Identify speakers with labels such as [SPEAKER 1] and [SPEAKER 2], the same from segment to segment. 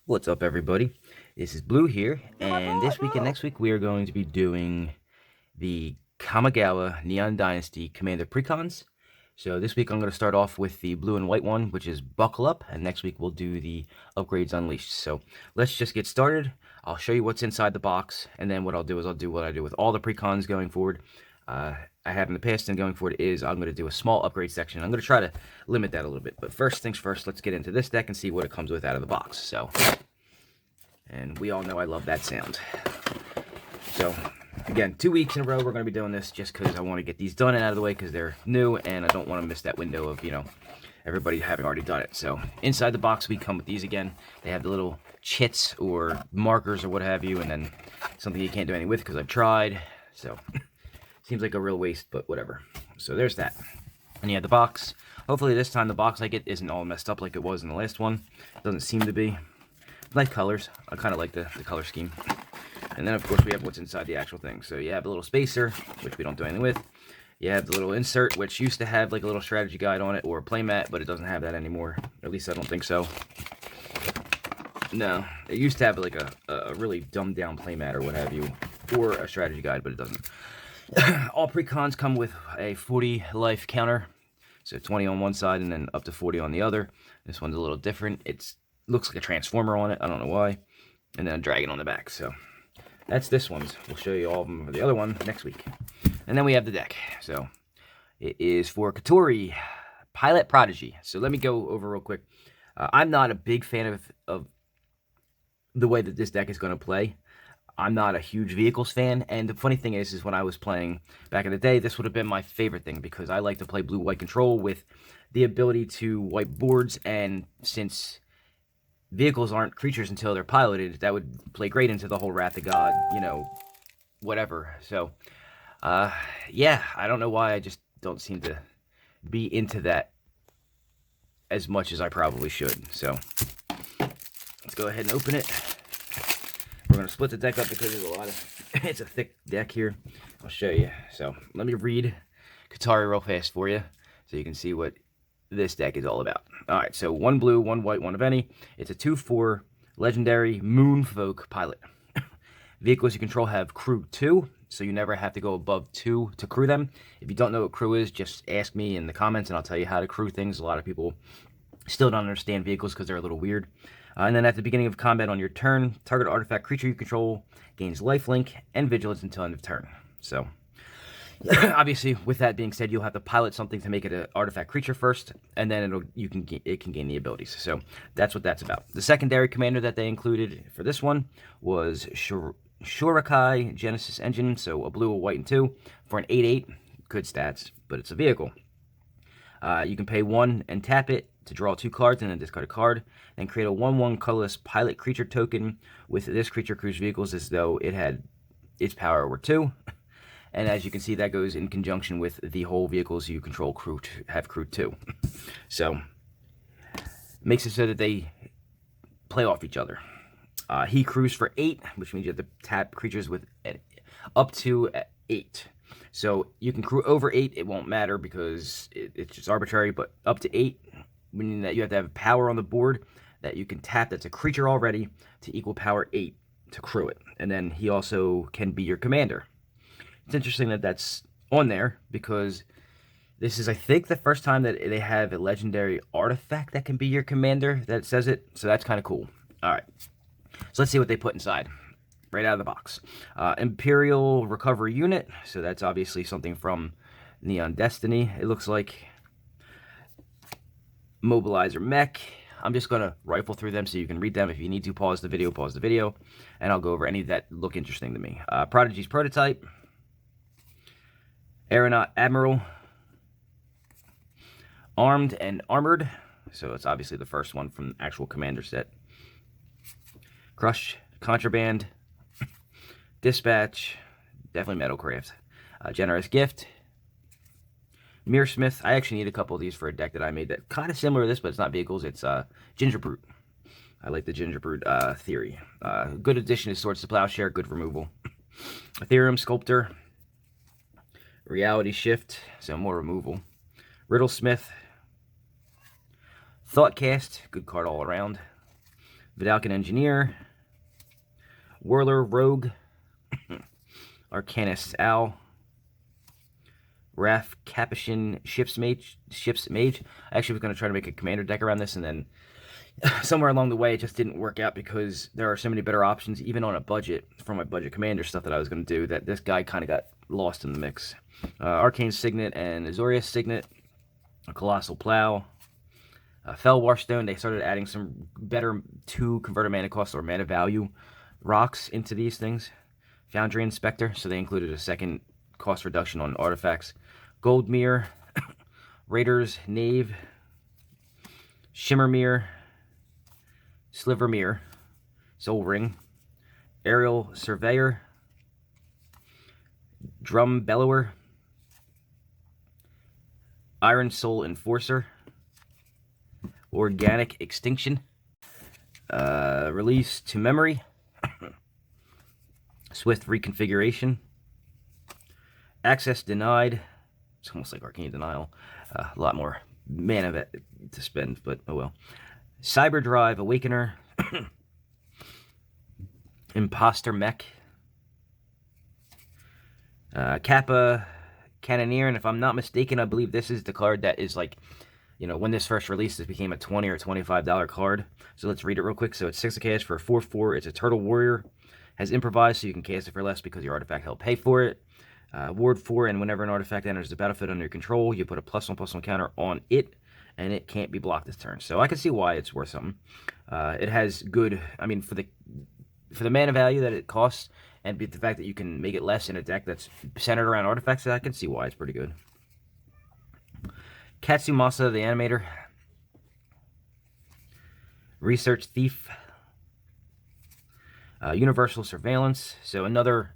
[SPEAKER 1] What's up, everybody? This is Blue here, and this week and next week we are going to be doing the Kamigawa Neon Dynasty Commander Precons. So this week I'm going to start off with the blue and white one, which is Buckle Up, and next week we'll do the Upgrades Unleashed. So let's just get started. I'll show you what's inside the box, and then what I'll do is I'll do what I do with all the Precons going forward. I have in the past, and going forward is I'm going to do a small upgrade section. I'm going to try to limit that a little bit, but first things first, let's get into this deck and see what it comes with out of the box. So, and we all know I love that sound. So, again, 2 weeks in a row we're going to be doing this just because I want to get these done and out of the way because they're new, and I don't want to miss that window of, everybody having already done it. So, inside the box we come with these again. They have the little chits or markers or what have you, and then something you can't do anything with because I've tried. So, seems like a real waste, but whatever. So there's that. And you have the box. Hopefully this time the box I get isn't all messed up like it was in the last one. It doesn't seem to be. Nice colors. I kind of like the color scheme. And then, of course, we have what's inside the actual thing. So you have a little spacer, which we don't do anything with. You have the little insert, which used to have like a little strategy guide on it or a playmat, but it doesn't have that anymore. At least I don't think so. No, it used to have like a really dumbed down playmat or what have you, or a strategy guide, but it doesn't. All Precons come with a 40 life counter, so 20 on one side and then up to 40 on the other. This one's a little different. It looks like a transformer on it. I don't know why. And then a dragon on the back. So that's this one's. We'll show you all of them for the other one next week. And then we have the deck. So it is for Kotori, Pilot Prodigy. So let me go over real quick. I'm not a big fan of the way that this deck is going to play. I'm not a huge vehicles fan, and the funny thing is when I was playing back in the day, this would have been my favorite thing because I like to play blue-white control with the ability to wipe boards, and since vehicles aren't creatures until they're piloted, that would play great into the whole Wrath of God, whatever. So, yeah, I don't know why I just don't seem to be into that as much as I probably should. So, let's go ahead and open it. We're going to split the deck up because there's a lot of... it's a thick deck here. I'll show you. So, let me read Kotori real fast for you so you can see what this deck is all about. Alright, so 1 blue, 1 white, 1 of any. It's a 2/4 legendary Moonfolk pilot. Vehicles you control have crew 2, so you never have to go above 2 to crew them. If you don't know what crew is, just ask me in the comments and I'll tell you how to crew things. A lot of people still don't understand vehicles because they're a little weird. And then at the beginning of combat on your turn, target artifact creature you control gains lifelink and vigilance until end of turn. So, obviously, with that being said, you'll have to pilot something to make it an artifact creature first, and then it can gain the abilities. So that's what that's about. The secondary commander that they included for this one was Shurikai Genesis Engine, so a blue, a white, and 2 for an 8/8. Good stats, but it's a vehicle. You can pay 1 and tap it to draw 2 cards and then discard a card, and create a 1/1 colorless pilot creature token with this creature crews vehicles as though it had its power over 2. And as you can see, that goes in conjunction with the whole vehicles you control have crew 2. So, makes it so that they play off each other. He crews for 8, which means you have to tap creatures with up to 8. So you can crew over 8, it won't matter because it's just arbitrary, but up to 8, meaning that you have to have power on the board that you can tap that's a creature already to equal power 8 to crew it. And then he also can be your commander. It's interesting that that's on there because this is, I think, the first time that they have a legendary artifact that can be your commander that says it. So that's kind of cool. All right. So let's see what they put inside. Right out of the box. Imperial Recovery Unit. So that's obviously something from Neon Destiny, it looks like. Mobilizer Mech. I'm just going to rifle through them so you can read them. If you need to, pause the video, and I'll go over any that look interesting to me. Prodigy's Prototype. Aeronaut Admiral. Armed and Armored. So it's obviously the first one from the actual commander set. Crush. Contraband. Dispatch, definitely Metalcraft. Generous Gift. Mirrorsmith. I actually need a couple of these for a deck that I made that kind of similar to this, but it's not vehicles. It's Gingerbrute. I like the Gingerbrute theory. Good addition to Swords to Plowshare. Good removal. Ethereum Sculptor. Reality Shift. So more removal. Riddlesmith. Thoughtcast, good card all around. Vidalcan Engineer. Whirler Rogue. Arcanist Owl. Wrath Capuchin Ship's Mage. I actually was going to try to make a commander deck around this, and then somewhere along the way it just didn't work out because there are so many better options, even on a budget, for my budget commander stuff that I was going to do, that this guy kind of got lost in the mix. Arcane Signet and Azorius Signet. A Colossal Plow. Fellwar Stone. They started adding some better 2 converted mana cost or mana value rocks into these things. Foundry Inspector, so they included a second cost reduction on artifacts. Gold Mirror, Raiders Knave, Shimmer Mirror, Sliver Mirror, Soul Ring, Aerial Surveyor, Drum Bellower, Iron Soul Enforcer, Organic Extinction, Release to Memory, Swift Reconfiguration, Access Denied. It's almost like Arcane Denial. A lot more mana to spend, but oh well. Cyber Drive Awakener, Imposter Mech, Kappa Cannoneer, and if I'm not mistaken, I believe this is the card that is like, you know, when this first released, it became a $20 or $25 card. So let's read it real quick. So it's 6 of cast for a 4/4. It's a Turtle Warrior. Has Improvise, so you can cast it for less because your artifact helped pay for it. Ward 4, and whenever an artifact enters the battlefield under your control, you put a +1/+1 counter on it, and it can't be blocked this turn. So I can see why it's worth something. It has good, I mean, for the mana value that it costs, and the fact that you can make it less in a deck that's centered around artifacts, I can see why it's pretty good. Katsumasa the Animator. Research Thief. Universal Surveillance. So another...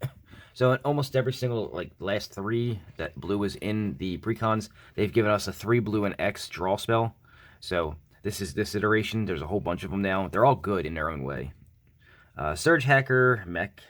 [SPEAKER 1] So in almost every single, like, last 3 that blue is in the precons, they've given us a 3 blue and X draw spell. So this is this iteration. There's a whole bunch of them now. They're all good in their own way. Surge Hacker, Mech.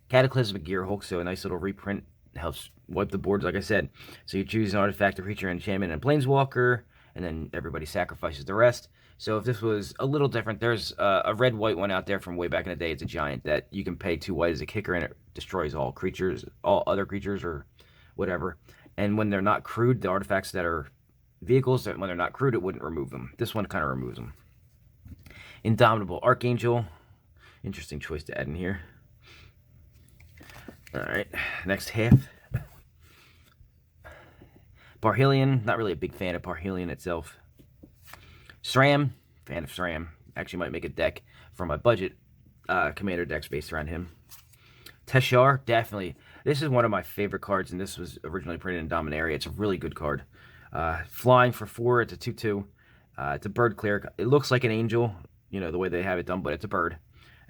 [SPEAKER 1] Cataclysmic Gearhulk, so a nice little reprint. Helps wipe the boards, like I said. So you choose an artifact, a creature, enchantment, and planeswalker, and then everybody sacrifices the rest. So if this was a little different, there's a red-white one out there from way back in the day. It's a giant that you can pay 2 white as a kicker, and it destroys all creatures, all other creatures, or whatever. And when they're not crewed, the artifacts that are vehicles, when they're not crewed, it wouldn't remove them. This one kind of removes them. Indomitable Archangel. Interesting choice to add in here. Alright, next half. Parhelion, not really a big fan of Parhelion itself. SRAM, fan of SRAM. Actually might make a deck for my budget commander decks based around him. Teshar, definitely. This is one of my favorite cards, and this was originally printed in Dominaria. It's a really good card. Flying for 4, it's a 2/2. It's a bird cleric. It looks like an angel, you know, the way they have it done, but it's a bird.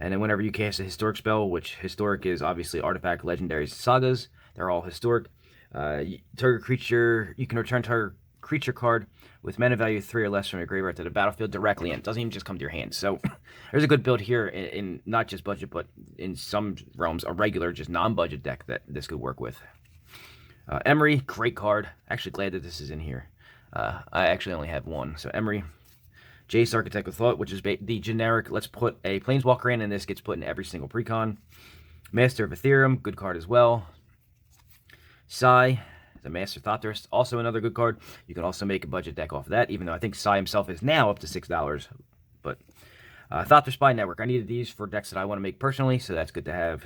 [SPEAKER 1] And then whenever you cast a historic spell, which historic is obviously artifact, legendaries, sagas, they're all historic. Target creature, you can return target creature card with mana value 3 or less from your graveyard to the battlefield directly, and it doesn't even just come to your hand. So there's a good build here in not just budget, but in some realms, a regular, just non-budget deck that this could work with. Emery, great card. Actually glad that this is in here. I actually only have one. So Emery. Jace, Architect of Thought, which is the generic, let's put a Planeswalker in, and this gets put in every single precon. Master of Ethereum, good card as well. Sai, the Master Thopterist, also another good card. You can also make a budget deck off of that, even though I think Sai himself is now up to $6. But Thopter Spy Network, I needed these for decks that I want to make personally, so that's good to have.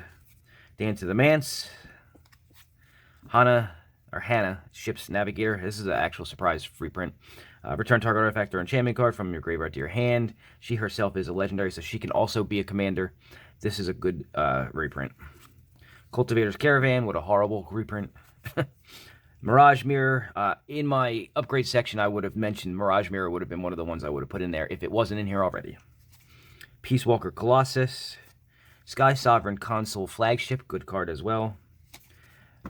[SPEAKER 1] Dance of the Manse. Hannah, Ship's Navigator. This is an actual surprise free print. Return target artifact or enchantment card from your graveyard to your hand. She herself is a legendary, so she can also be a commander. This is a good reprint. Cultivator's Caravan, what a horrible reprint. Mirage Mirror. In my upgrade section, I would have mentioned Mirage Mirror would have been one of the ones I would have put in there if it wasn't in here already. Peace Walker Colossus. Sky Sovereign Consul Flagship, good card as well.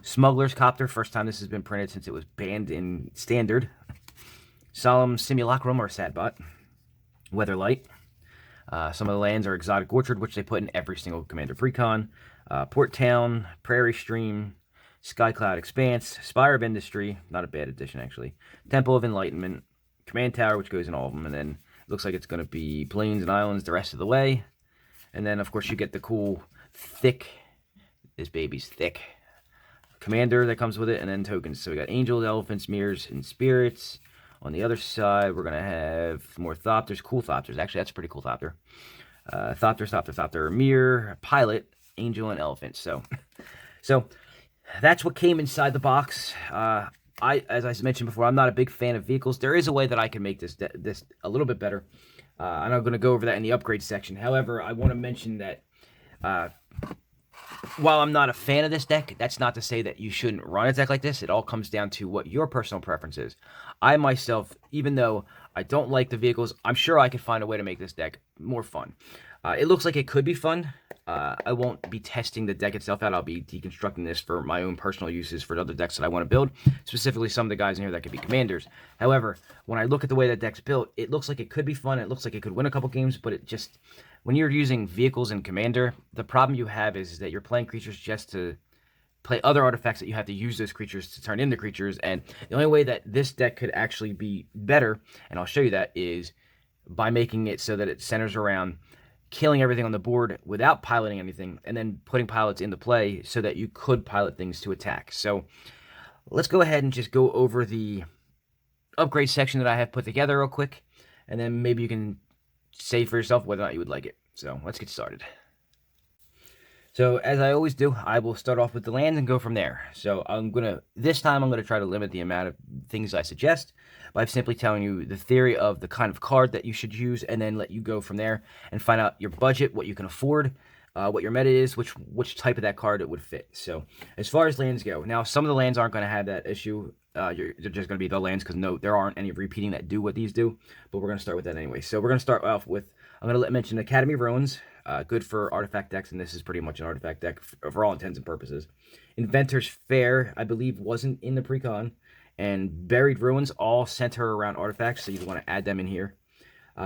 [SPEAKER 1] Smuggler's Copter, first time this has been printed since it was banned in Standard. Solemn Simulacrum or Sadbot. Weatherlight. Some of the lands are Exotic Orchard, which they put in every single Commander Precon. Port Town, Prairie Stream, Skycloud Expanse, Spire of Industry, not a bad addition actually. Temple of Enlightenment, command tower, which goes in all of them, and then it looks like it's going to be plains and islands the rest of the way. And then, of course, you get the cool, thick, this baby's thick, commander that comes with it, and then tokens. So we got angels, elephants, mirrors, and spirits. On the other side, we're going to have more Thopters, cool Thopters. Actually, that's a pretty cool Thopter. Thopter, mirror, pilot, angel, and elephant. So that's what came inside the box. As I mentioned before, I'm not a big fan of vehicles. There is a way that I can make this a little bit better. And I'm going to go over that in the upgrade section. However, I want to mention that while I'm not a fan of this deck, that's not to say that you shouldn't run a deck like this. It all comes down to what your personal preference is. I myself, even though I don't like the vehicles, I'm sure I could find a way to make this deck more fun. It looks like it could be fun. I won't be testing the deck itself out. I'll be deconstructing this for my own personal uses for other decks that I want to build. Specifically, some of the guys in here that could be commanders. However, when I look at the way that deck's built, it looks like it could be fun. It looks like it could win a couple games, but it just... When you're using vehicles in Commander, the problem you have is that you're playing creatures just to play other artifacts that you have to use those creatures to turn into creatures. And the only way that this deck could actually be better, and I'll show you that, is by making it so that it centers around killing everything on the board without piloting anything, and then putting pilots into play so that you could pilot things to attack. So let's go ahead and just go over the upgrade section that I have put together real quick, and then maybe you can say for yourself whether or not you would like it. So let's get started. So as I always do, I will start off with the lands and go from there. So this time I'm gonna try to limit the amount of things I suggest by simply telling you the theory of the kind of card that you should use, and then let you go from there and find out your budget, what you can afford, what your meta is, which type of that card it would fit. So as far as lands go, now some of the lands aren't going to have that issue. They're just going to be the lands because no, there aren't any repeating that do what these do. But we're going to start with that anyway. So we're going to start off with, I'm going to mention Academy of Ruins, good for artifact decks, and this is pretty much an artifact deck for all intents and purposes. Inventor's Fair, I believe, wasn't in the pre-con, and Buried Ruins all center around artifacts, so you want to add them in here.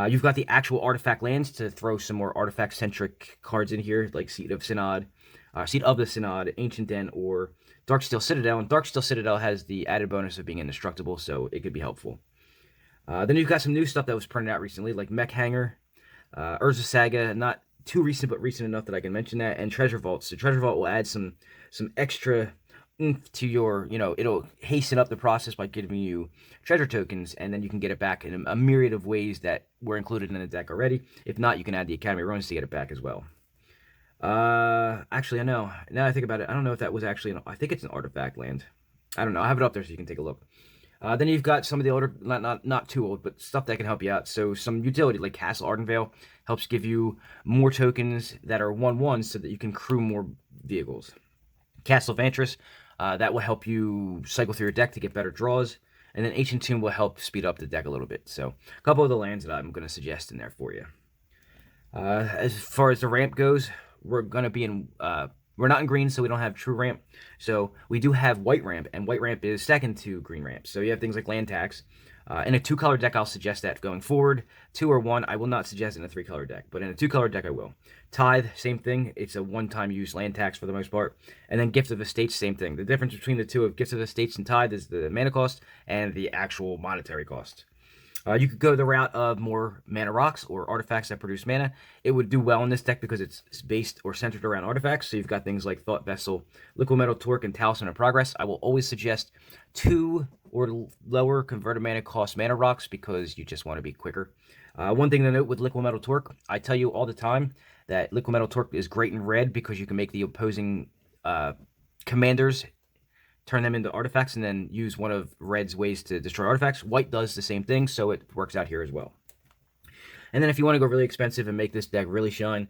[SPEAKER 1] You've got the actual artifact lands to throw some more artifact-centric cards in here, like Seat of the Synod, Ancient Den, or Darksteel Citadel. And Darksteel Citadel has the added bonus of being indestructible, so it could be helpful. Then you've got some new stuff that was printed out recently, like Mech Hanger, Urza Saga, not too recent, but recent enough that I can mention that, and Treasure Vault. So Treasure Vault will add some extra to your, it'll hasten up the process by giving you treasure tokens, and then you can get it back in a myriad of ways that were included in the deck already. If not, you can add the Academy of Ruins to get it back as well. Actually, I know. Now I think about it, I don't know if that was actually I think it's an artifact land. I don't know. I have it up there so you can take a look. Then you've got some of the older, not too old, but stuff that can help you out. So some utility, like Castle Ardenvale, helps give you more tokens that are 1/1 so that you can crew more vehicles. Castle Vantress, that will help you cycle through your deck to get better draws. And then Ancient Tomb will help speed up the deck a little bit. So a couple of the lands that I'm going to suggest in there for you. As far as the ramp goes, we're going to be in... we're not in green, so we don't have true ramp. So we do have white ramp, and white ramp is second to green ramp. So you have things like land tax. In a 2-color deck, I'll suggest that going forward. 2 or 1, I will not suggest in a 3-color deck, but in a 2-color deck, I will. Tithe, same thing. It's a one-time use land tax for the most part. And then Gift of Estates, same thing. The difference between the two of Gift of Estates and Tithe is the mana cost and the actual monetary cost. You could go the route of more mana rocks or artifacts that produce mana. It would do well in this deck because it's based or centered around artifacts. So you've got things like Thought Vessel, Liquimetal Torque, and Talisman of Progress. I will always suggest 2 or lower converted mana cost mana rocks because you just want to be quicker. One thing to note with Liquimetal Torque, I tell you all the time that Liquimetal Torque is great in red because you can make the opposing commanders turn them into artifacts, and then use one of red's ways to destroy artifacts. White does the same thing, so it works out here as well. And then if you want to go really expensive and make this deck really shine,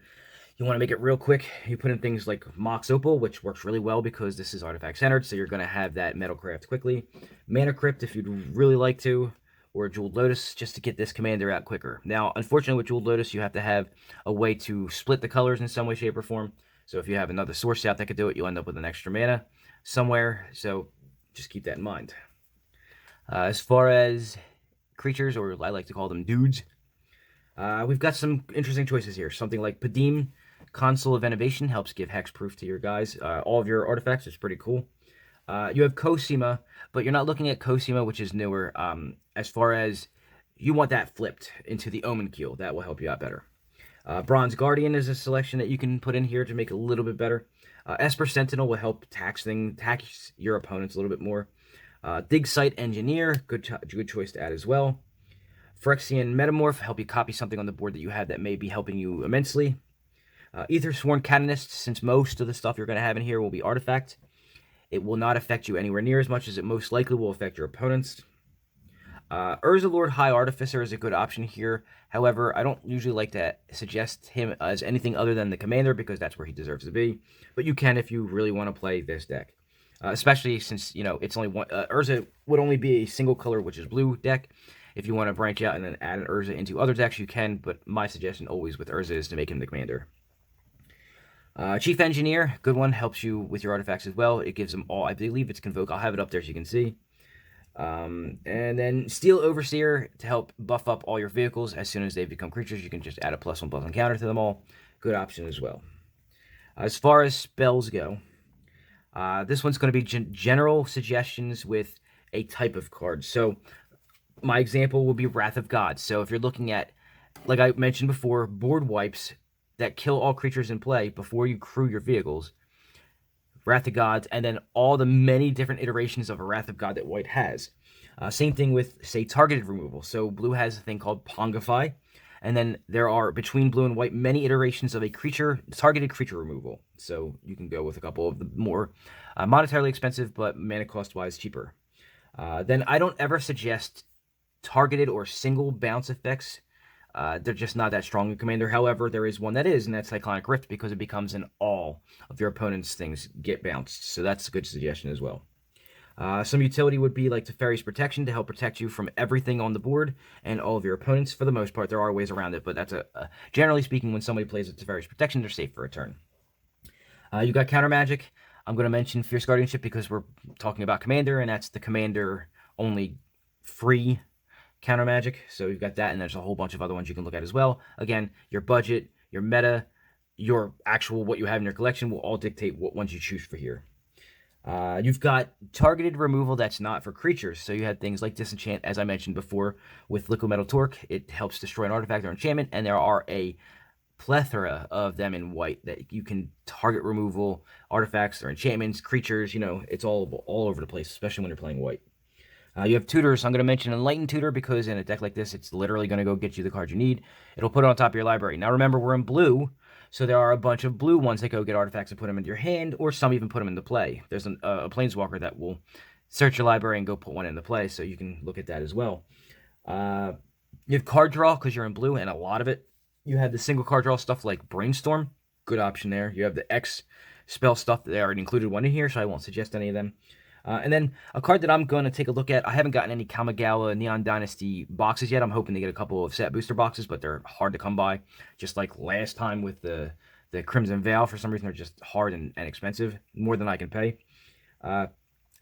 [SPEAKER 1] you want to make it real quick, you put in things like Mox Opal, which works really well because this is artifact centered, so you're going to have that Metalcraft quickly. Mana Crypt if you'd really like to, or Jeweled Lotus just to get this commander out quicker. Now, unfortunately with Jeweled Lotus, you have to have a way to split the colors in some way, shape, or form. So if you have another source out that could do it, you'll end up with an extra mana somewhere, so just keep that in mind. As far as creatures, or I like to call them dudes, we've got some interesting choices here. Something like Padim, Consul of Innovation, helps give hexproof to your guys. All of your artifacts is pretty cool. You have Cosima, but you're not looking at Cosima, which is newer. As far as you want that flipped into the Omen Keel. That will help you out better. Bronze Guardian is a selection that you can put in here to make it a little bit better. Esper Sentinel will help tax your opponents a little bit more. Dig Site Engineer, good choice to add as well. Phyrexian Metamorph, help you copy something on the board that you have that may be helping you immensely. Aethersworn Canonist, since most of the stuff you're going to have in here will be artifact, it will not affect you anywhere near as much as it most likely will affect your opponents. Urzalord High Artificer is a good option here. However, I don't usually like to suggest him as anything other than the commander because that's where he deserves to be. But you can if you really want to play this deck. Especially since, you know, it's only one... Urza would only be a single color, which is blue deck. If you want to branch out and then add an Urza into other decks, you can. But my suggestion always with Urza is to make him the commander. Chief Engineer, good one. Helps you with your artifacts as well. It gives them all... I believe it's Convoke. I'll have it up there so you can see. And then Steel Overseer to help buff up all your vehicles. As soon as they become creatures, you can just add a +1/+1 counter to them all. Good option as well. As far as spells go, this one's going to be general suggestions with a type of card. So my example will be Wrath of God. So if you're looking at, like I mentioned before, board wipes that kill all creatures in play before you crew your vehicles, Wrath of God, and then all the many different iterations of a Wrath of God that white has. Same thing with, say, targeted removal. So blue has a thing called Pongify, and then there are, between blue and white, many iterations of a targeted creature removal. So you can go with a couple of the more monetarily expensive, but mana cost-wise cheaper. Then I don't ever suggest targeted or single bounce effects. They're just not that strong in Commander. However, there is one that is, and that's Cyclonic Rift, because it becomes an all of your opponent's things get bounced. So that's a good suggestion as well. Some utility would be like Teferi's Protection to help protect you from everything on the board and all of your opponents. For the most part, there are ways around it, but that's generally speaking, when somebody plays with Teferi's Protection, they're safe for a turn. You got Counter Magic. I'm going to mention Fierce Guardianship because we're talking about Commander, and that's the Commander-only free Counter Magic. So you've got that, and there's a whole bunch of other ones you can look at as well. Again, your budget, your meta, your actual what you have in your collection will all dictate what ones you choose for here. You've got targeted removal that's not for creatures. So you have things like Disenchant, as I mentioned before, with Liquid Metal Torque. It helps destroy an artifact or enchantment, and there are a plethora of them in white that you can target removal, artifacts or enchantments, creatures. You know, it's all over the place, especially when you're playing white. You have tutors. I'm going to mention Enlightened Tutor because in a deck like this, it's literally going to go get you the card you need. It'll put it on top of your library. Now, remember, we're in blue, so there are a bunch of blue ones that go get artifacts and put them into your hand, or some even put them into play. There's a Planeswalker that will search your library and go put one into play, so you can look at that as well. You have card draw because you're in blue, and a lot of it. You have the single card draw stuff like Brainstorm. Good option there. You have the X spell stuff. They already included one in here, so I won't suggest any of them. And then a card that I'm going to take a look at. I haven't gotten any Kamigawa Neon Dynasty boxes yet. I'm hoping to get a couple of set booster boxes, but they're hard to come by. Just like last time with the Crimson Veil. For some reason, they're just hard and expensive. More than I can pay.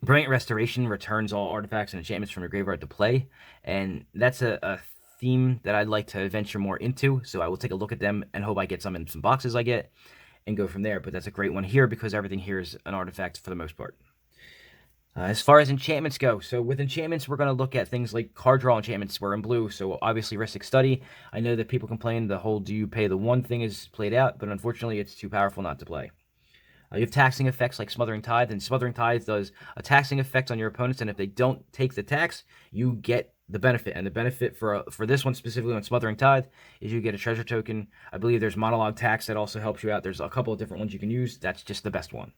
[SPEAKER 1] Brilliant Restoration returns all artifacts and enchantments from your graveyard to play. And that's a theme that I'd like to venture more into. So I will take a look at them and hope I get some in some boxes I get and go from there. But that's a great one here because everything here is an artifact for the most part. As far as enchantments go, so with enchantments, we're going to look at things like card draw enchantments. We're in blue, so obviously Rhystic Study. I know that people complain the whole do you pay the one thing is played out, but unfortunately it's too powerful not to play. You have taxing effects like Smothering Tithe, and Smothering Tithe does a taxing effect on your opponents, and if they don't take the tax, you get the benefit. And the benefit for this one specifically on Smothering Tithe is you get a treasure token. I believe there's Monologue Tax that also helps you out. There's a couple of different ones you can use. That's just the best one.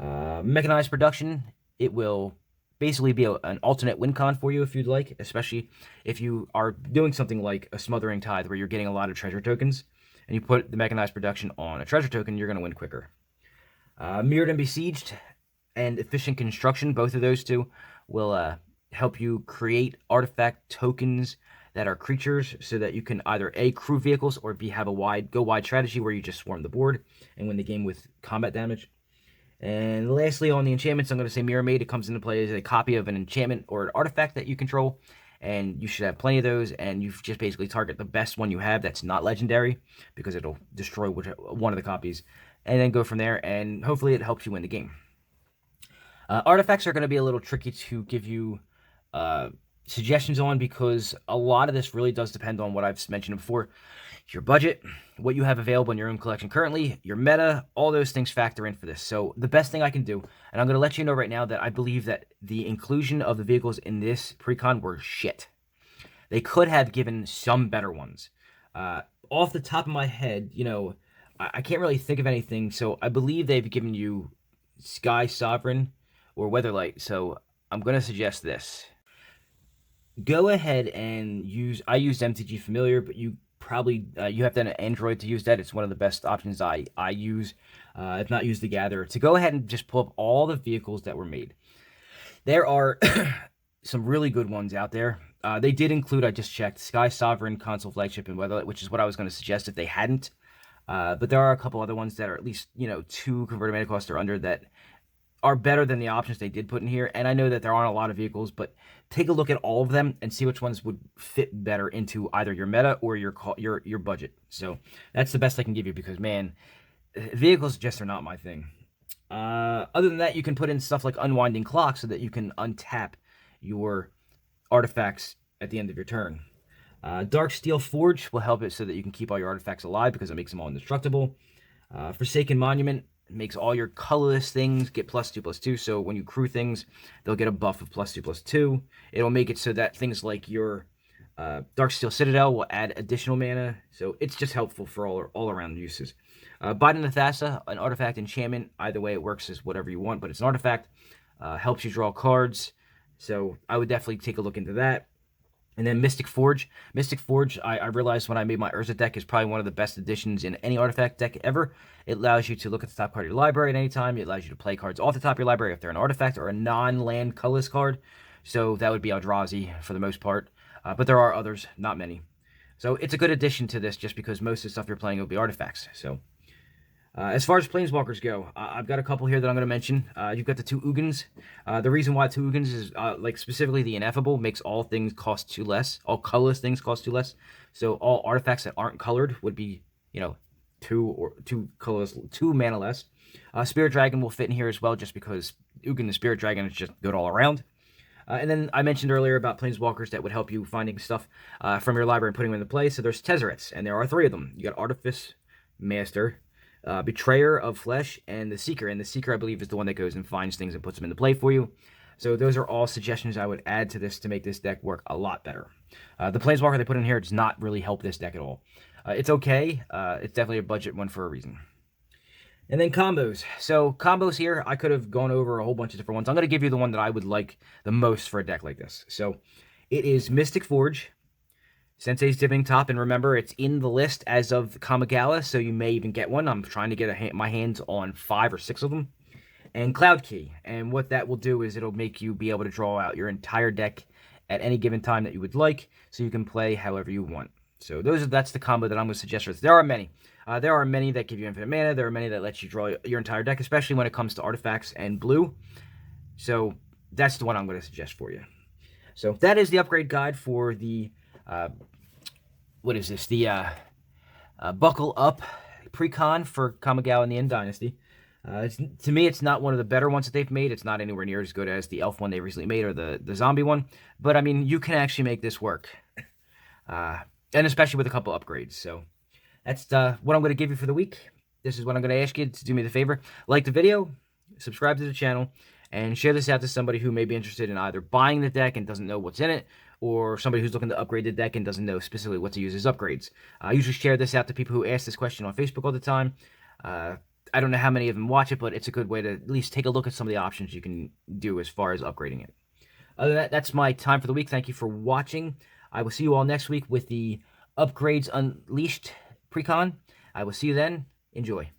[SPEAKER 1] Mechanized Production. It will basically be an alternate win con for you if you'd like, especially if you are doing something like a Smothering Tithe where you're getting a lot of treasure tokens, and you put the Mechanized Production on a treasure token, you're going to win quicker. Mirrored and Besieged and Efficient Construction, both of those two will help you create artifact tokens that are creatures so that you can either A, crew vehicles, or B, have a go wide strategy where you just swarm the board and win the game with combat damage. And lastly, on the enchantments, I'm going to say Mirror Maid. It comes into play as a copy of an enchantment or an artifact that you control, and you should have plenty of those, and you just basically target the best one you have that's not legendary, because it'll destroy one of the copies, and then go from there, and hopefully it helps you win the game. Artifacts are going to be a little tricky to give you suggestions on, because a lot of this really does depend on what I've mentioned before. Your budget, what you have available in your own collection currently, your meta, all those things factor in for this. So the best thing I can do, and I'm going to let you know right now that I believe that the inclusion of the vehicles in this pre-con were shit. They could have given some better ones. Off the top of my head, you know, I can't really think of anything. So I believe they've given you Sky Sovereign or Weatherlight. So I'm going to suggest this. Go ahead and I used MTG Familiar, but you probably, you have to have an Android to use that. It's one of the best options I use. I've not used the Gatherer. To go ahead and just pull up all the vehicles that were made. There are some really good ones out there. They did include, I just checked, Sky Sovereign, Console Flagship, and Weatherlight, which is what I was going to suggest if they hadn't. But there are a couple other ones that are at least, you know, 2 converted mana cost or under that are better than the options they did put in here. And I know that there aren't a lot of vehicles, but take a look at all of them and see which ones would fit better into either your meta or your budget. So that's the best I can give you, because, man, vehicles just are not my thing. Other than that, you can put in stuff like Unwinding Clock so that you can untap your artifacts at the end of your turn. Darksteel Forge will help it so that you can keep all your artifacts alive, because it makes them all indestructible. Forsaken Monument makes all your colorless things get +2/+2, so when you crew things, they'll get a buff of +2/+2. It'll make it so that things like your Darksteel Citadel will add additional mana, so it's just helpful for all around uses. Bidon Thassa, an artifact enchantment. Either way, it works as whatever you want, but it's an artifact. Helps you draw cards, so I would definitely take a look into that. And then Mystic Forge. Mystic Forge, I realized when I made my Urza deck, is probably one of the best additions in any artifact deck ever. It allows you to look at the top card of your library at any time. It allows you to play cards off the top of your library if they're an artifact or a non-land colorless card. So that would be Eldrazi for the most part. But there are others, not many. So it's a good addition to this, just because most of the stuff you're playing will be artifacts. So as far as Planeswalkers go, I've got a couple here that I'm going to mention. You've got the 2 Ugins. The reason why 2 Ugins is, like, specifically the Ineffable makes all things cost 2 less. All colorless things cost 2 less. So all artifacts that aren't colored would be, you know, 2 colorless, 2 mana less. Spirit Dragon will fit in here as well, just because Ugin the Spirit Dragon is just good all around. And then I mentioned earlier about Planeswalkers that would help you finding stuff from your library and putting them into play. So there's Tezzerets, and there are 3 of them. You got Artifice Master, Betrayer of Flesh, and the Seeker. And the Seeker, I believe, is the one that goes and finds things and puts them into play for you. So those are all suggestions I would add to this to make this deck work a lot better. The Planeswalker they put in here does not really help this deck at all. It's okay. It's definitely a budget one for a reason. And then combos. So combos here, I could have gone over a whole bunch of different ones. I'm going to give you the one that I would like the most for a deck like this. So it is Mystic Forge, Sensei's Dipping Top, and remember, it's in the list as of Kamigawa, so you may even get one. I'm trying to get my hands on 5 or 6 of them. And Cloud Key, and what that will do is it'll make you be able to draw out your entire deck at any given time that you would like, so you can play however you want. So that's the combo that I'm going to suggest for this. There are many. There are many that give you infinite mana. There are many that let you draw your entire deck, especially when it comes to artifacts and blue. So that's the one I'm going to suggest for you. So that is the upgrade guide for the, what is this? The Buckle Up Precon for Kamigawa and the End Dynasty. To me, it's not one of the better ones that they've made. It's not anywhere near as good as the Elf one they recently made or the zombie one. But, I mean, you can actually make this work. And especially with a couple upgrades. So that's what I'm going to give you for the week. This is what I'm going to ask you to do me the favor. Like the video, subscribe to the channel, and share this out to somebody who may be interested in either buying the deck and doesn't know what's in it, or somebody who's looking to upgrade the deck and doesn't know specifically what to use as upgrades. I usually share this out to people who ask this question on Facebook all the time. I don't know how many of them watch it, but it's a good way to at least take a look at some of the options you can do as far as upgrading it. Other than that, that's my time for the week. Thank you for watching. I will see you all next week with the Upgrades Unleashed Precon. I will see you then. Enjoy.